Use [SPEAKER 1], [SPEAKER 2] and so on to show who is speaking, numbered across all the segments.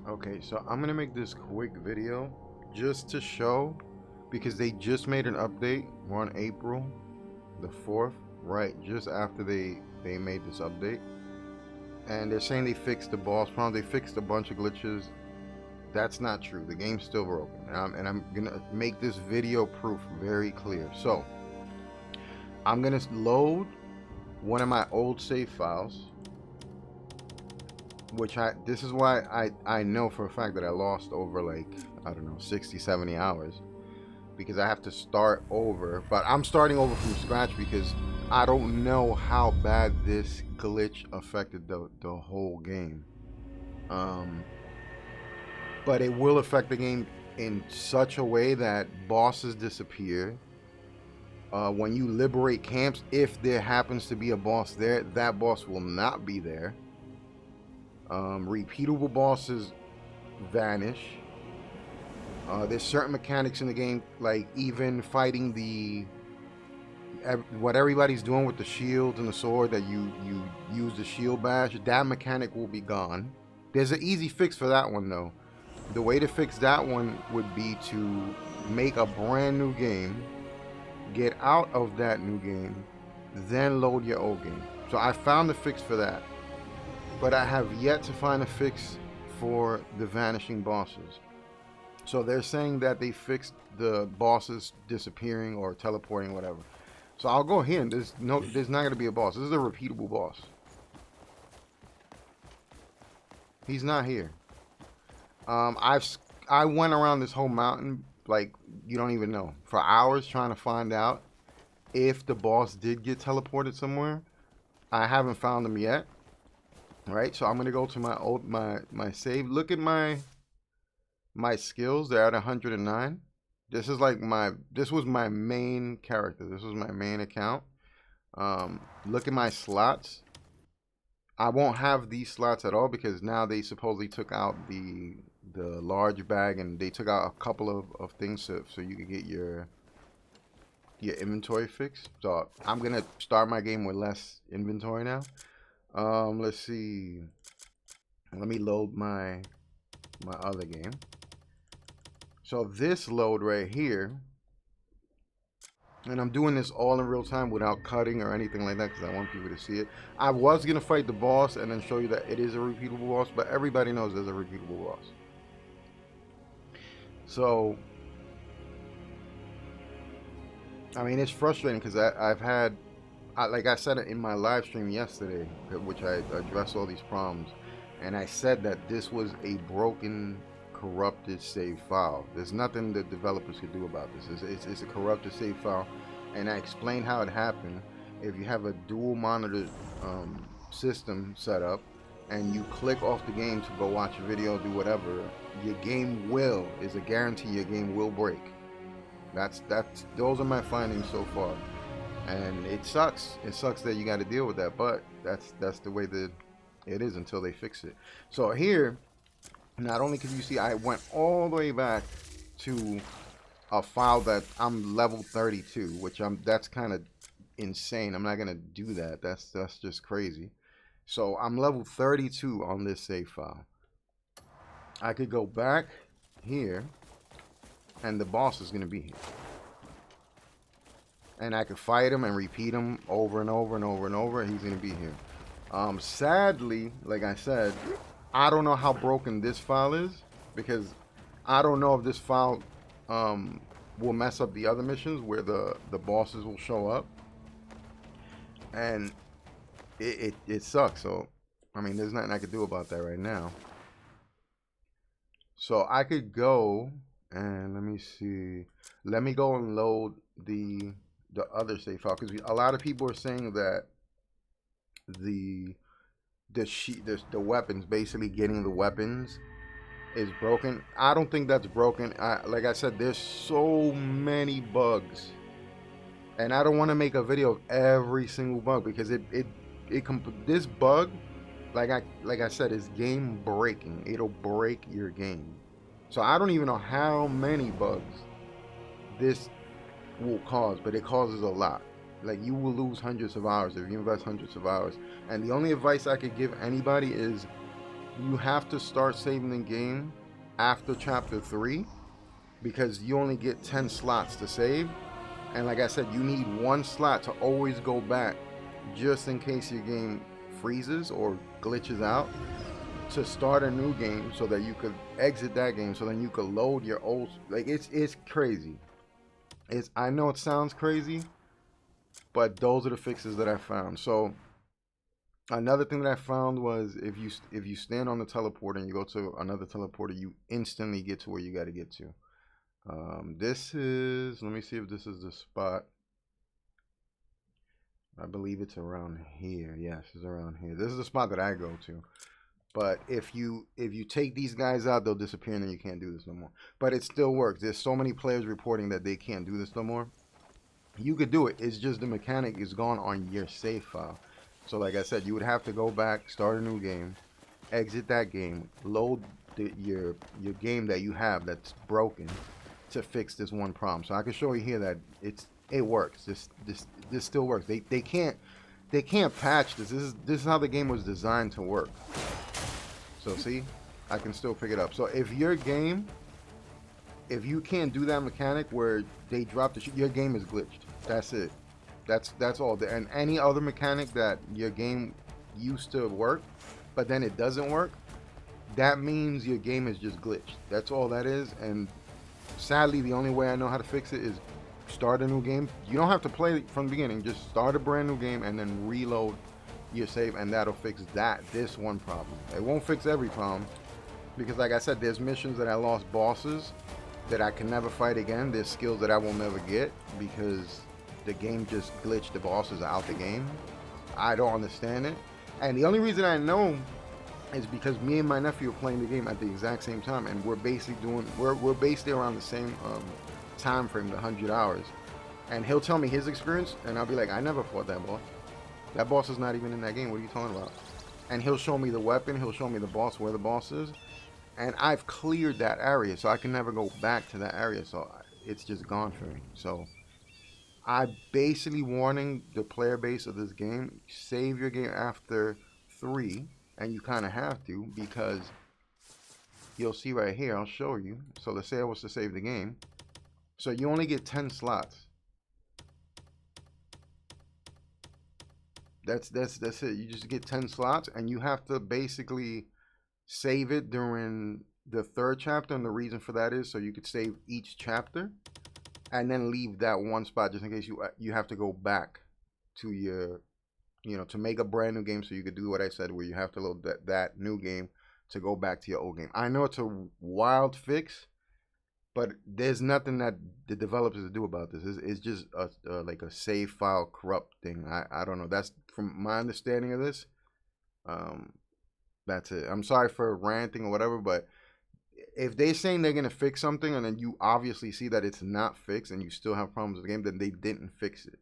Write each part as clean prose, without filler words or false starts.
[SPEAKER 1] Okay, so I'm gonna make this quick video just to show because they just made an update. We're on April the 4th, right? Just after they made this update, and they're saying they fixed the boss problem. They fixed a bunch of glitches. That's not true. The game's still broken, and I'm gonna make this video proof very clear. So I'm gonna load one of my old save files, which this is why I know for a fact that I lost over, like, I don't know, 60 70 hours, because I have to start over. But I'm starting over from scratch because I don't know how bad this glitch affected the whole game. Um, but it will affect the game in such a way that bosses disappear. When you liberate camps, if there happens to be a boss there, that boss will not be there. Repeatable bosses vanish. There's certain mechanics in the game, like even fighting what everybody's doing with the shield and the sword, that you use the shield bash. That mechanic will be gone. There's an easy fix for that one though. The way to fix that one would be to make a brand new game, get out of that new game, then load your old game. So I found the fix for that, but I have yet to find a fix for the vanishing bosses. So they're saying that they fixed the bosses disappearing or teleporting, whatever. So I'll go here, and there's not going to be a boss. This is a repeatable boss. He's not here. I went around this whole mountain, like, you don't even know, for hours trying to find out if the boss did get teleported somewhere. I haven't found him yet. Right, so I'm gonna go to my save. Look at my skills. They're at 109. This is like this was my main character. This was my main account. Look at my slots. I won't have these slots at all because now they supposedly took out the large bag, and they took out a couple of things so you could get your inventory fixed. So I'm gonna start my game with less inventory now. Let's see. Let me load my other game. So this load right here, and I'm doing this all in real time without cutting or anything like that because I want people to see it. I was gonna fight the boss and then show you that it is a repeatable boss, but everybody knows there's a repeatable boss. So I mean, it's frustrating because I've had, like I said in my live stream yesterday, which I addressed all these problems, and I said that this was a broken, corrupted save file. There's nothing the developers could do about this. It's a corrupted save file, and I explained how it happened. If you have a dual monitor system set up, and you click off the game to go watch a video, do whatever, your game is a guarantee your game will break. That's those are my findings so far, and it sucks. It sucks that you got to deal with that, but that's the way that it is until they fix it. So here, not only can you see, I went all the way back to a file that I'm level 32, which that's kind of insane. I'm not gonna do that. That's just crazy. So I'm level 32 on this save file. I could go back here, and the boss is gonna be here, and I could fight him and repeat him over and over and over and over. He's gonna be here. Sadly, like I said, I don't know how broken this file is because I don't know if this file will mess up the other missions where the bosses will show up, and it sucks. So I mean, there's nothing I could do about that right now. So I could go and let me see. Let me go and load the other save file because a lot of people are saying that the the weapons, basically getting the weapons, is broken. I don't think that's broken. Like I said, there's so many bugs, and I don't want to make a video of every single bug because this bug, like I said, is game breaking. It'll break your game. So I don't even know how many bugs this will cause, but it causes a lot. Like, you will lose hundreds of hours if you invest hundreds of hours. And the only advice I could give anybody is you have to start saving the game after chapter 3 because you only get 10 slots to save. And like I said, you need one slot to always go back just in case your game freezes or glitches out to start a new game so that you could exit that game so then you could load your old. Like it's crazy. It's, I know it sounds crazy, but those are the fixes that I found. So another thing that I found was if you stand on the teleporter and you go to another teleporter, you instantly get to where you got to get to. This is, let me see if this is the spot. I believe it's around here. Yes, it's around here. This is the spot that I go to. But if you take these guys out, they'll disappear and then you can't do this no more. But it still works. There's so many players reporting that they can't do this no more. You could do it. It's just the mechanic is gone on your save file. So like I said, you would have to go back, start a new game, exit that game, load your game that you have that's broken to fix this one problem. So I can show you here that it works. This still works. They can't patch this. This is how the game was designed to work. So see, I can still pick it up. So if your game, if you can't do that mechanic where they drop the your game is glitched. That's it. That's all. And any other mechanic that your game used to work, but then it doesn't work, that means your game is just glitched. That's all that is. And sadly, the only way I know how to fix it is start a new game. You don't have to play from the beginning. Just start a brand new game and then reload your save, and that'll fix this one problem. It won't fix every problem because, like I said, there's missions that I lost bosses that I can never fight again. There's skills that I will never get because the game just glitched the bosses out the game. I don't understand it. And the only reason I know is because me and my nephew are playing the game at the exact same time, and we're basically we're basically around the same time frame, the 100 hours. And he'll tell me his experience, and I'll be like, I never fought that boss. That boss is not even in that game. What are you talking about? And he'll show me the weapon. He'll show me the boss, where the boss is. And I've cleared that area, so I can never go back to that area. So it's just gone for me. So I'm basically warning the player base of this game, save your game after 3. And you kind of have to, because you'll see right here, I'll show you. So let's say I was to save the game. So you only get 10 slots. That's it. You just get 10 slots, and you have to basically save it during the 3rd chapter. And the reason for that is so you could save each chapter and then leave that one spot just in case you have to go back to your, to make a brand new game, so you could do what I said, where you have to load that new game to go back to your old game. I know it's a wild fix, but there's nothing that the developers do about this. It's just like a save file corrupt thing. I don't know. That's from my understanding of this. That's it. I'm sorry for ranting or whatever, but if they're saying they're gonna fix something and then you obviously see that it's not fixed and you still have problems with the game, then they didn't fix it.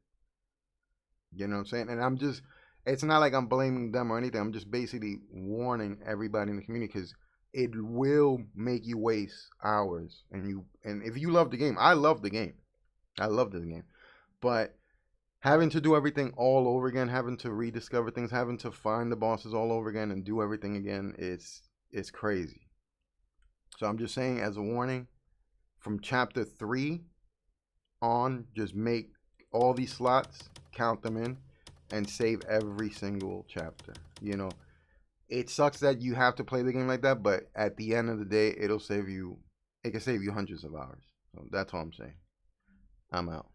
[SPEAKER 1] You know what I'm saying? And it's not like I'm blaming them or anything. I'm just basically warning everybody in the community, because it will make you waste hours. And if you love the game, I love the game. I love this game. But having to do everything all over again, having to rediscover things, having to find the bosses all over again and do everything again, it's crazy. So I'm just saying, as a warning, from chapter 3 on, just make all these slots, count them in, and save every single chapter. It sucks that you have to play the game like that, but at the end of the day, it can save you hundreds of hours. So that's all I'm saying. I'm out.